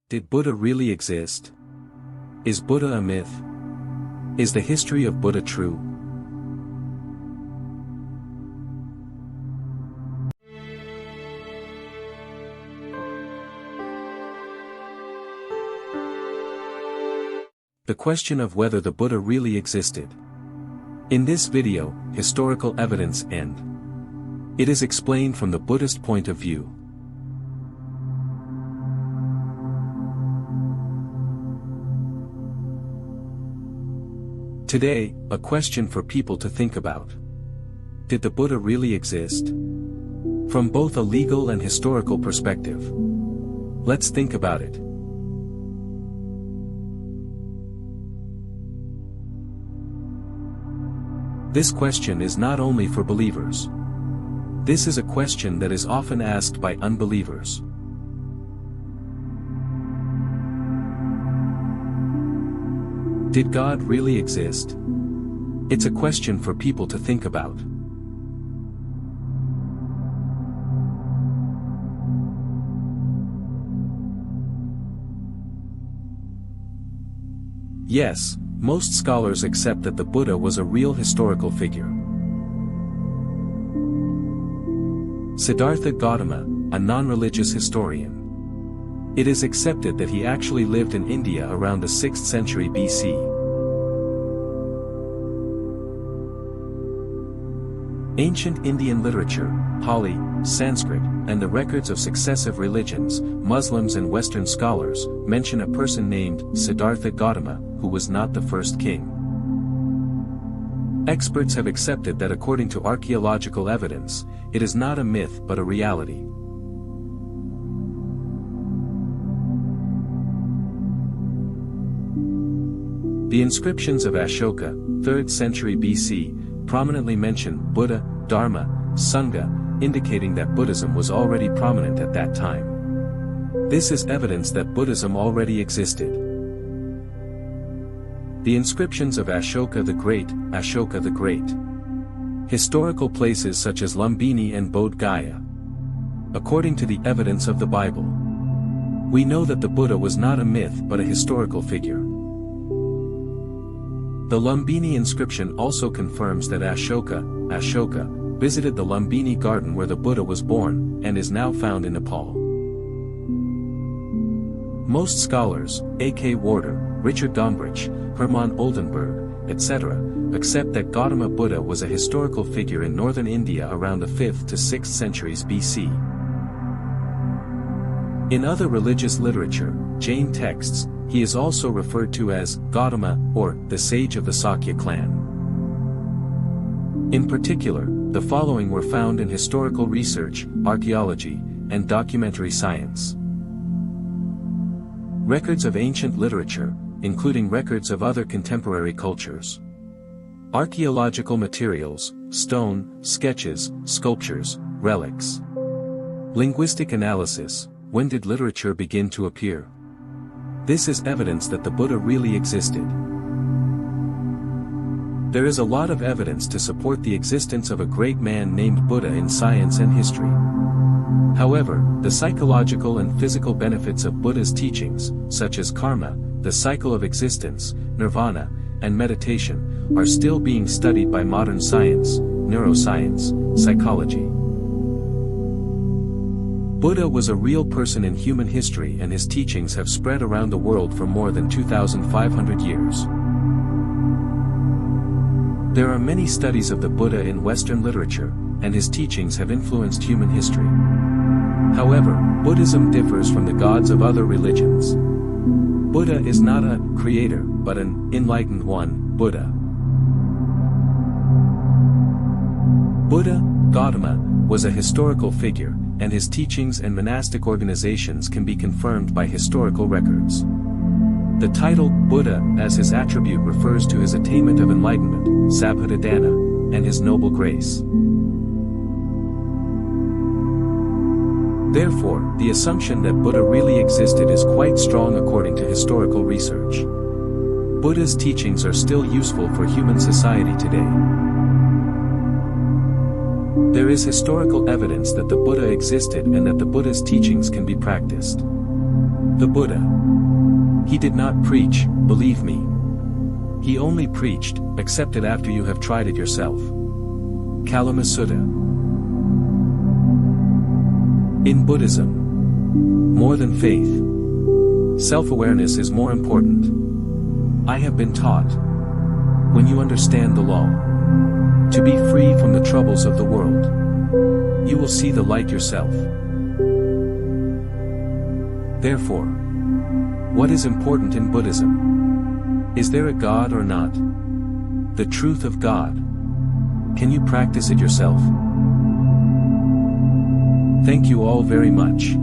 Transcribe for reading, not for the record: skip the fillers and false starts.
Did Buddha really exist? Is Buddha a myth? Is the history of Buddha true? The question of whether the Buddha really existed. In this video, historical evidence and it is explained from the Buddhist point of view. Today, a question for people to think about. Did the Buddha really exist? From both a legal and historical perspective. Let's think about it. This question is not only for believers. This is a question that is often asked by unbelievers. Did God really exist? It's a question for people to think about. Yes, most scholars accept that the Buddha was a real historical figure. Siddhartha Gautama, a non-religious historian. It is accepted that he actually lived in India around the 6th century BC. Ancient Indian literature, Pali, Sanskrit, and the records of successive religions, Muslims and Western scholars, mention a person named Siddhartha Gautama, who was not the first king. Experts have accepted that according to archaeological evidence, it is not a myth but a reality. The inscriptions of Ashoka, 3rd century BC, prominently mention Buddha, Dharma, Sangha, indicating that Buddhism was already prominent at that time. This is evidence that Buddhism already existed. The inscriptions of Ashoka the Great. Historical places such as Lumbini and Bodh Gaya. According to the evidence of the Bible, we know that the Buddha was not a myth but a historical figure. The Lumbini inscription also confirms that Ashoka visited the Lumbini garden where the Buddha was born, and is now found in Nepal. Most scholars, A.K. Warder, Richard Gombrich, Hermann Oldenburg, etc., accept that Gautama Buddha was a historical figure in northern India around the 5th to 6th centuries BC. In other religious literature, Jain texts, he is also referred to as Gautama, or the sage of the Sakya clan. In particular, the following were found in historical research, archaeology, and documentary science. Records of ancient literature, including records of other contemporary cultures. Archaeological materials, stone, sketches, sculptures, relics. Linguistic analysis, when did literature begin to appear? This is evidence that the Buddha really existed. There is a lot of evidence to support the existence of a great man named Buddha in science and history. However, the psychological and physical benefits of Buddha's teachings, such as karma, the cycle of existence, nirvana, and meditation, are still being studied by modern science, neuroscience, psychology. Buddha was a real person in human history, and his teachings have spread around the world for more than 2,500 years. There are many studies of the Buddha in Western literature, and his teachings have influenced human history. However, Buddhism differs from the gods of other religions. Buddha is not a creator, but an enlightened one, Buddha. Buddha, Gautama, was a historical figure, and his teachings and monastic organizations can be confirmed by historical records. The title, Buddha, as his attribute refers to his attainment of enlightenment, Sabhudadhana, and his noble grace. Therefore, the assumption that Buddha really existed is quite strong according to historical research. Buddha's teachings are still useful for human society today. There is historical evidence that the Buddha existed and that the Buddha's teachings can be practiced. The Buddha. He did not preach, believe me. He only preached, accept it after you have tried it yourself. Kalama Sutta. In Buddhism, more than faith, self-awareness is more important. I have been taught, when you understand the law, to be free from the troubles of the world, you will see the light yourself. Therefore, what is important in Buddhism? Is there a God or not? The truth of God. Can you practice it yourself? Thank you all very much.